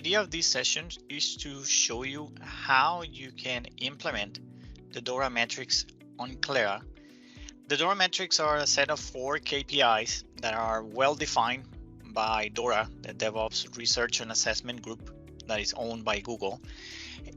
idea of these sessions is to show you how you can implement the DORA metrics on Clara. The DORA metrics are a set of 4 KPIs that are well defined by DORA, the DevOps Research and Assessment Group that is owned by Google.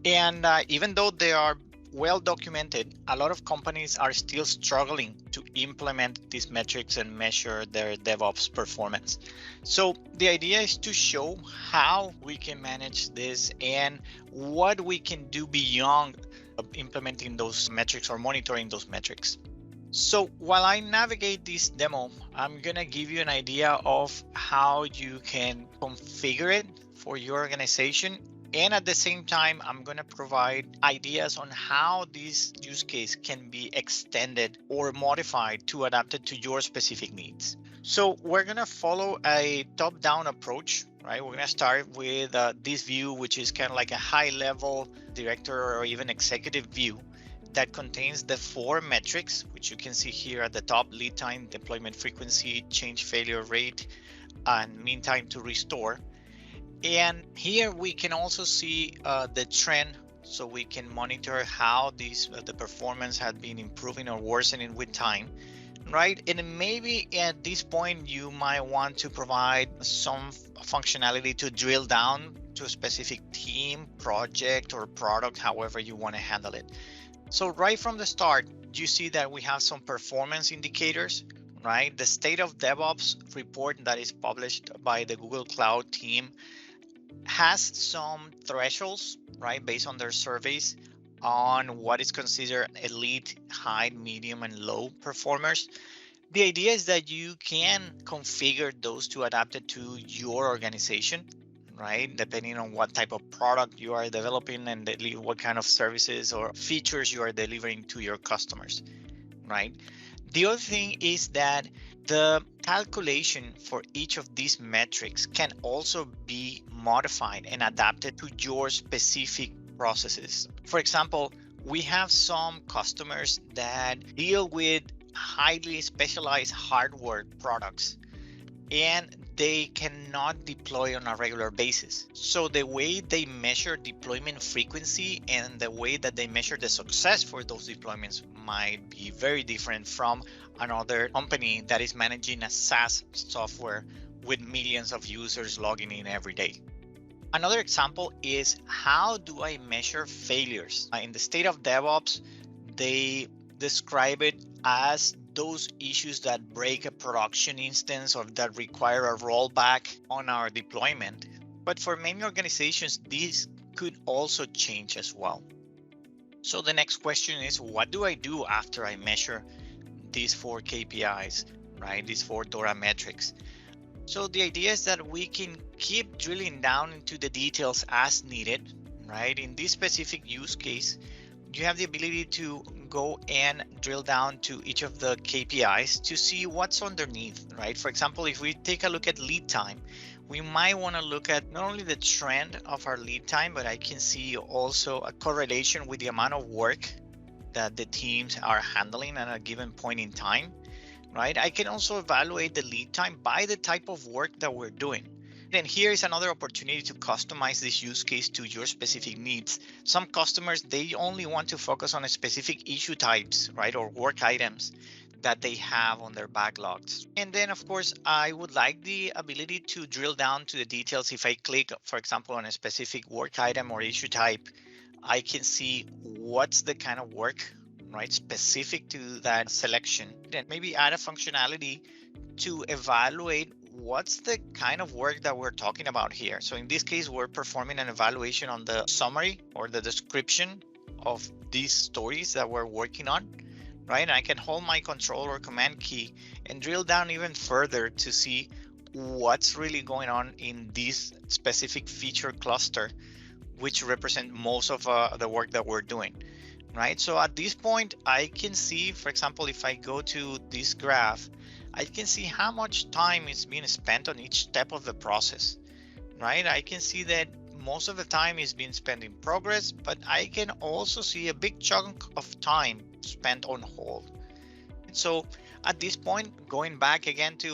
And even though they are well documented, a lot of companies are still struggling to implement these metrics and measure their DevOps performance. So the idea is to show how we can manage this and what we can do beyond implementing those metrics or monitoring those metrics. So while I navigate this demo, I'm gonna give you an idea of how you can configure it for your organization. And at the same time, I'm going to provide ideas on how this use case can be extended or modified to adapt it to your specific needs. So we're going to follow a top-down approach, right? We're going to start with this view, which is kind of like a high-level director or even executive view that contains the 4 metrics, which you can see here at the top: lead time, deployment frequency, change failure rate, and mean time to restore. And here we can also see the trend, so we can monitor how the performance had been improving or worsening with time, right? And maybe at this point you might want to provide some functionality to drill down to a specific team, project, or product, however you want to handle it. So right from the start, you see that we have some performance indicators, right? The State of DevOps report that is published by the Google Cloud team has some thresholds, right, based on their surveys on what is considered elite, high, medium, and low performers. The idea is that you can configure those to adapt it to your organization, right, depending on what type of product you are developing and what kind of services or features you are delivering to your customers, right? The other thing is that the calculation for each of these metrics can also be modified and adapted to your specific processes. For example, we have some customers that deal with highly specialized hardware products and they cannot deploy on a regular basis. So the way they measure deployment frequency and the way that they measure the success for those deployments might be very different from another company that is managing a SaaS software with millions of users logging in every day. Another example is, how do I measure failures? In the State of DevOps, they describe it as those issues that break a production instance or that require a rollback on our deployment. But for many organizations, these could also change as well. So the next question is, what do I do after I measure these 4 KPIs, right? These 4 DORA metrics. So the idea is that we can keep drilling down into the details as needed, right? In this specific use case, you have the ability to go and drill down to each of the KPIs to see what's underneath, right? For example, if we take a look at lead time, we might want to look at not only the trend of our lead time, but I can see also a correlation with the amount of work that the teams are handling at a given point in time, right? I can also evaluate the lead time by the type of work that we're doing. And here is another opportunity to customize this use case to your specific needs. Some customers, they only want to focus on a specific issue types, right, or work items that they have on their backlogs. And then, of course, I would like the ability to drill down to the details. If I click, for example, on a specific work item or issue type, I can see what's the kind of work, right, specific to that selection. And maybe add a functionality to evaluate what's the kind of work that we're talking about here. So in this case, we're performing an evaluation on the summary or the description of these stories that we're working on, right? And I can hold my control or command key and drill down even further to see what's really going on in this specific feature cluster, which represent most of the work that we're doing, right? So at this point, I can see, for example, if I go to this graph, I can see how much time is being spent on each step of the process, right? I can see that most of the time is being spent in progress, but I can also see a big chunk of time spent on hold. So at this point, going back again to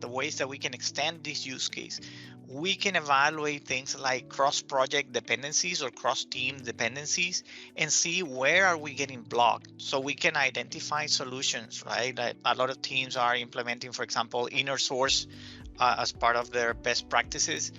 the ways that we can extend this use case, we can evaluate things like cross-project dependencies or cross-team dependencies and see where are we getting blocked, so we can identify solutions, right? A lot of teams are implementing, for example, inner source as part of their best practices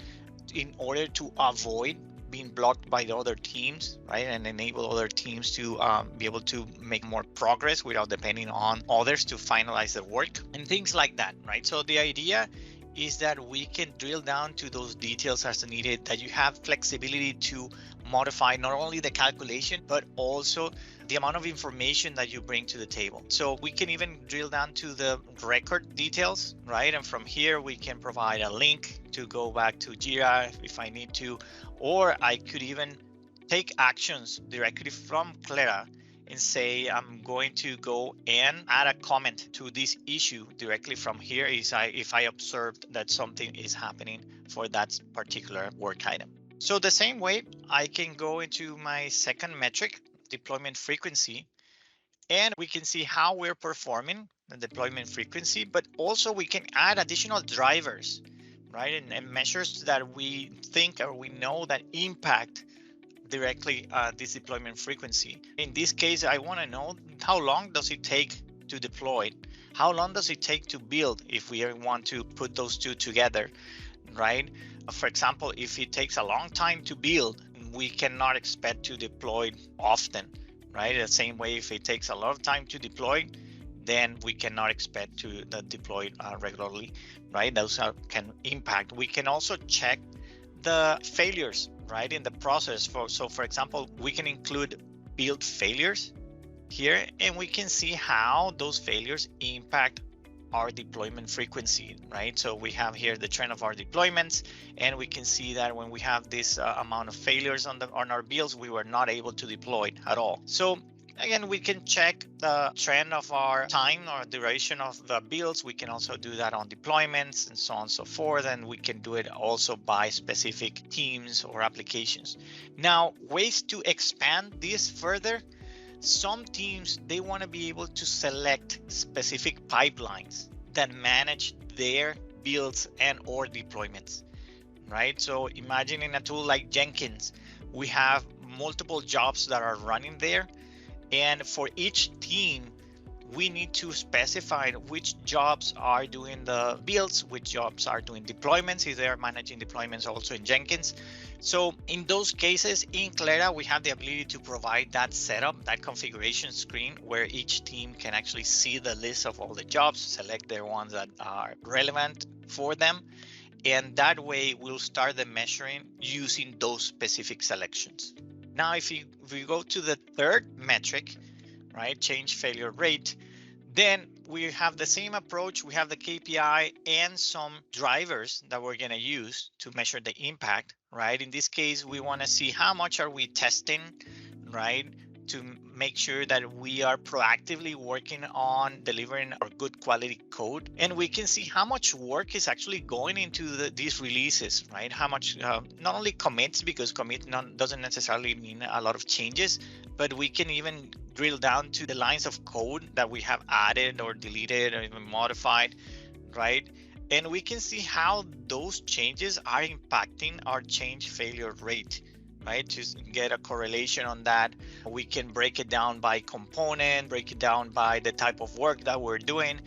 in order to avoid being blocked by the other teams, right? And enable other teams to be able to make more progress without depending on others to finalize the work and things like that, right? So the idea is that we can drill down to those details as needed, that you have flexibility to modify not only the calculation, but also the amount of information that you bring to the table. So we can even drill down to the record details, right? And from here, we can provide a link to go back to Jira if I need to, or I could even take actions directly from Clara and say, I'm going to go and add a comment to this issue directly from here if I observed that something is happening for that particular work item. So the same way, I can go into my second metric, deployment frequency, and we can see how we're performing the deployment frequency, but also we can add additional drivers, right? And measures that we think or we know that impact directly this deployment frequency. In this case, I want to know how long does it take to deploy? How long does it take to build if we want to put those two together, right? For example, if it takes a long time to build, we cannot expect to deploy often, right? The same way, if it takes a lot of time to deploy, then we cannot expect to deploy regularly, right? Those can impact. We can also check the failures, right, in the process. So for example, we can include build failures here, and we can see how those failures impact our deployment frequency, right? So we have here the trend of our deployments, and we can see that when we have this amount of failures on our builds, we were not able to deploy at all. So again, we can check the trend of our time or duration of the builds. We can also do that on deployments and so on and so forth. And we can do it also by specific teams or applications. Now, ways to expand this further. Some teams, they want to be able to select specific pipelines that manage their builds and or deployments, right? So imagine in a tool like Jenkins, we have multiple jobs that are running there. And for each team, we need to specify which jobs are doing the builds, which jobs are doing deployments, if they are managing deployments also in Jenkins. So in those cases, in Clara, we have the ability to provide that setup, that configuration screen, where each team can actually see the list of all the jobs, select the ones that are relevant for them. And that way, we'll start the measuring using those specific selections. Now, if we go to the third metric, right, change failure rate, then we have the same approach. We have the KPI and some drivers that we're going to use to measure the impact, right? In this case, we want to see how much are we testing, right, to make sure that we are proactively working on delivering our good quality code. And we can see how much work is actually going into these releases, right? How much, not only commits, because commit doesn't necessarily mean a lot of changes, but we can even drill down to the lines of code that we have added or deleted or even modified, right? And we can see how those changes are impacting our change failure rate, right? To get a correlation on that, we can break it down by component, break it down by the type of work that we're doing,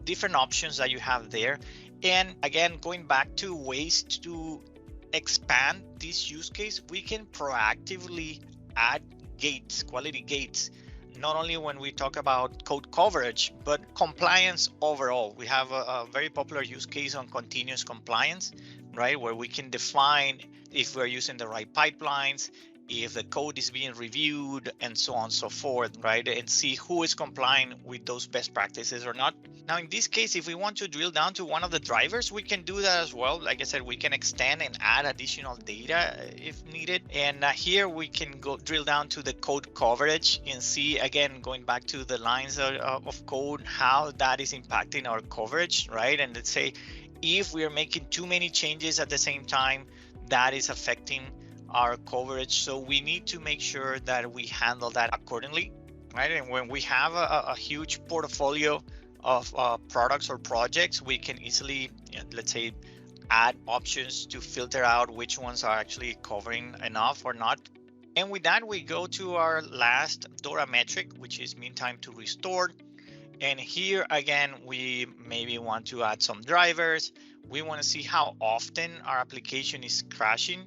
different options that you have there. And again, going back to ways to expand this use case, we can proactively add gates, quality gates, not only when we talk about code coverage, but compliance overall. We have a very popular use case on continuous compliance, right? Where we can define if we're using the right pipelines, if the code is being reviewed, and so on and so forth, right? And see who is complying with those best practices or not. Now, in this case, if we want to drill down to one of the drivers, we can do that as well. Like I said, we can extend and add additional data if needed. And here we can go drill down to the code coverage and see, again, going back to the lines of code, how that is impacting our coverage, right? And let's say if we are making too many changes at the same time, that is affecting our coverage. So we need to make sure that we handle that accordingly, right? And when we have a huge portfolio of products or projects, we can easily, let's say, add options to filter out which ones are actually covering enough or not. And with that, we go to our last DORA metric, which is mean time to restore. And here again, we maybe want to add some drivers. We want to see how often our application is crashing,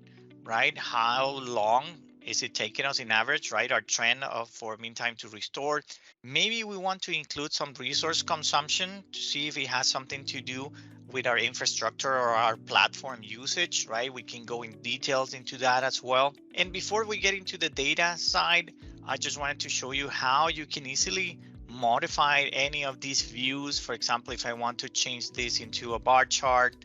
right? How long is it taking us in average, right? Our trend for mean time to restore. Maybe we want to include some resource consumption to see if it has something to do with our infrastructure or our platform usage, right? We can go in details into that as well. And before we get into the data side, I just wanted to show you how you can easily modify any of these views. For example, if I want to change this into a bar chart,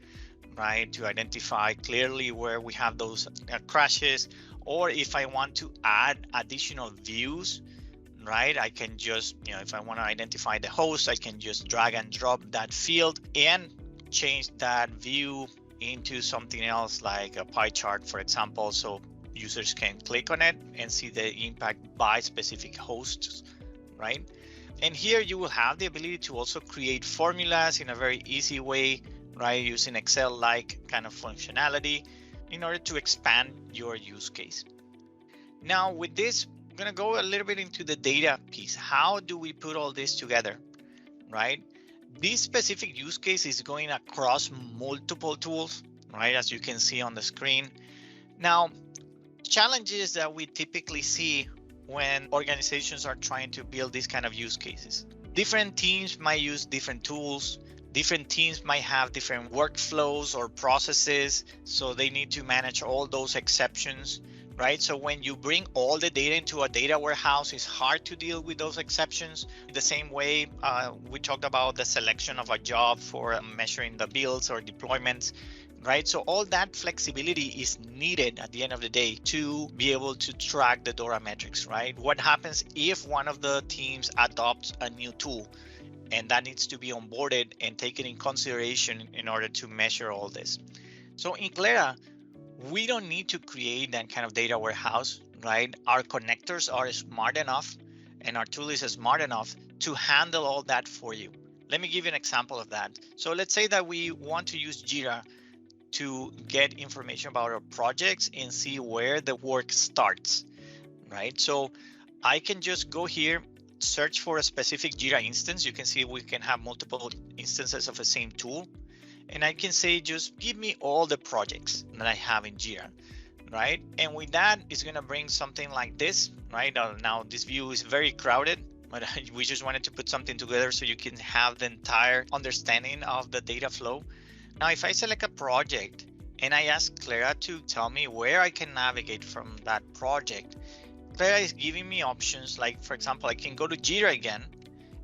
right, to identify clearly where we have those crashes, or if I want to add additional views, right, I can just, if I want to identify the host, I can just drag and drop that field and change that view into something else like a pie chart, for example, so users can click on it and see the impact by specific hosts, right? And here you will have the ability to also create formulas in a very easy way, right, using Excel-like kind of functionality in order to expand your use case. Now with this, I'm going to go a little bit into the data piece. How do we put all this together, right? This specific use case is going across multiple tools, right, as you can see on the screen. Now, challenges that we typically see when organizations are trying to build these kind of use cases. Different teams might use different tools. Different teams might have different workflows or processes, so they need to manage all those exceptions, right? So when you bring all the data into a data warehouse, it's hard to deal with those exceptions. The same way we talked about the selection of a job for measuring the builds or deployments, right? So all that flexibility is needed at the end of the day to be able to track the DORA metrics, right? What happens if one of the teams adopts a new tool? And that needs to be onboarded and taken in consideration in order to measure all this. So in Clera, we don't need to create that kind of data warehouse, right? Our connectors are smart enough and our tool is smart enough to handle all that for you. Let me give you an example of that. So let's say that we want to use Jira to get information about our projects and see where the work starts, right? So I can just go here, search for a specific Jira instance. You can see we can have multiple instances of the same tool. And I can say, just give me all the projects that I have in Jira, right? And with that, it's going to bring something like this, right? Now this view is very crowded, but we just wanted to put something together so you can have the entire understanding of the data flow. Now, if I select a project and I ask Clera to tell me where I can navigate from that project, Clera is giving me options like, for example, I can go to Jira again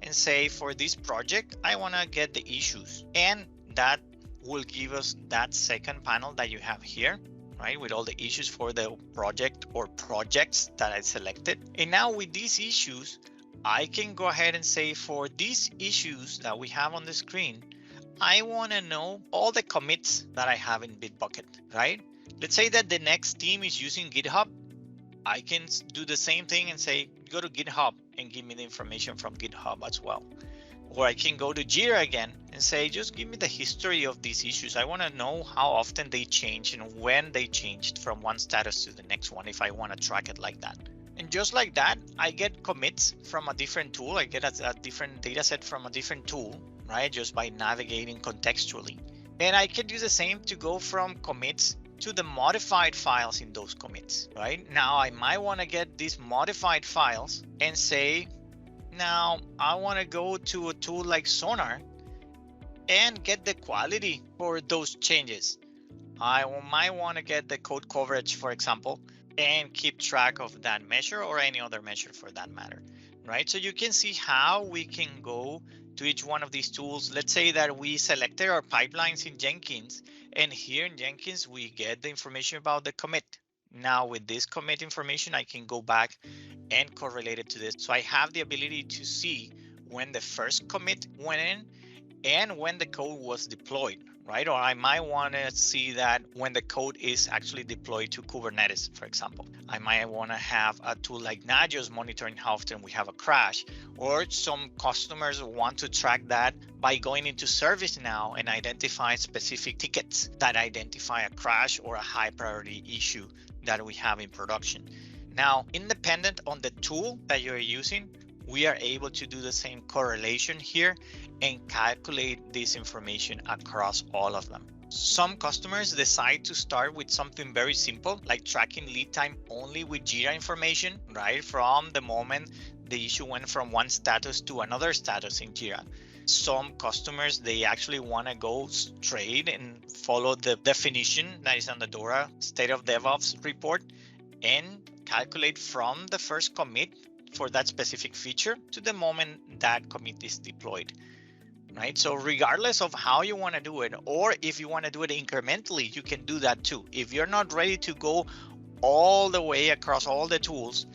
and say, for this project, I want to get the issues. And that will give us that second panel that you have here, right, with all the issues for the project or projects that I selected. And now with these issues, I can go ahead and say, for these issues that we have on the screen, I want to know all the commits that I have in Bitbucket, right? Let's say that the next team is using GitHub. I can do the same thing and say, go to GitHub and give me the information from GitHub as well. Or I can go to Jira again and say, just give me the history of these issues. I want to know how often they change and when they changed from one status to the next one, if I want to track it like that. And just like that, I get commits from a different tool. I get a different data set from a different tool, right? Just by navigating contextually. And I can do the same to go from commits to the modified files in those commits, right? Now I might want to get these modified files and say, now I want to go to a tool like Sonar and get the quality for those changes. I might want to get the code coverage, for example, and keep track of that measure or any other measure for that matter, right? So you can see how we can go to each one of these tools. Let's say that we selected our pipelines in Jenkins, and here in Jenkins, we get the information about the commit. Now with this commit information, I can go back and correlate it to this. So I have the ability to see when the first commit went in and when the code was deployed, right? Or I might want to see that when the code is actually deployed to Kubernetes, for example. I might want to have a tool like Nagios monitoring how often we have a crash, or some customers want to track that by going into ServiceNow and identify specific tickets that identify a crash or a high priority issue that we have in production. Now, independent on the tool that you're using, we are able to do the same correlation here and calculate this information across all of them. Some customers decide to start with something very simple, like tracking lead time only with Jira information, right? From the moment the issue went from one status to another status in Jira. Some customers, they actually want to go straight and follow the definition that is on the DORA State of DevOps report and calculate from the first commit for that specific feature to the moment that commit is deployed, right? So regardless of how you want to do it, or if you want to do it incrementally, you can do that too. If you're not ready to go all the way across all the tools,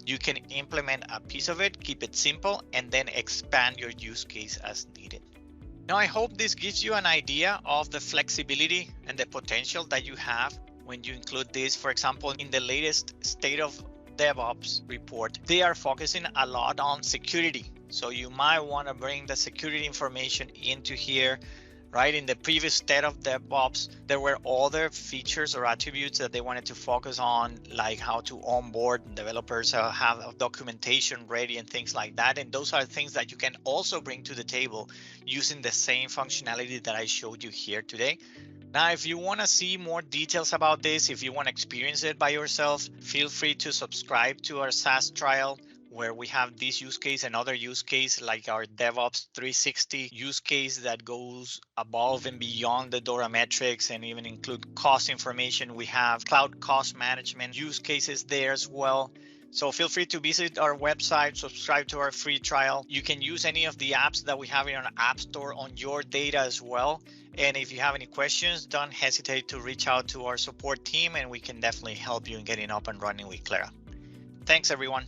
you can implement a piece of it, keep it simple, and then expand your use case as needed. Now, I hope this gives you an idea of the flexibility and the potential that you have when you include this. For example, in the latest State of DevOps report, they are focusing a lot on security. So you might want to bring the security information into here, right? In the previous State of DevOps, there were other features or attributes that they wanted to focus on, like how to onboard developers, have documentation ready and things like that. And those are things that you can also bring to the table using the same functionality that I showed you here today. Now, if you want to see more details about this, if you want to experience it by yourself, feel free to subscribe to our SaaS trial, where we have this use case and other use case like our DevOps 360 use case that goes above and beyond the DORA metrics and even include cost information. We have cloud cost management use cases there as well. So feel free to visit our website, subscribe to our free trial. You can use any of the apps that we have in our app store on your data as well. And if you have any questions, don't hesitate to reach out to our support team and we can definitely help you in getting up and running with Clara. Thanks, everyone.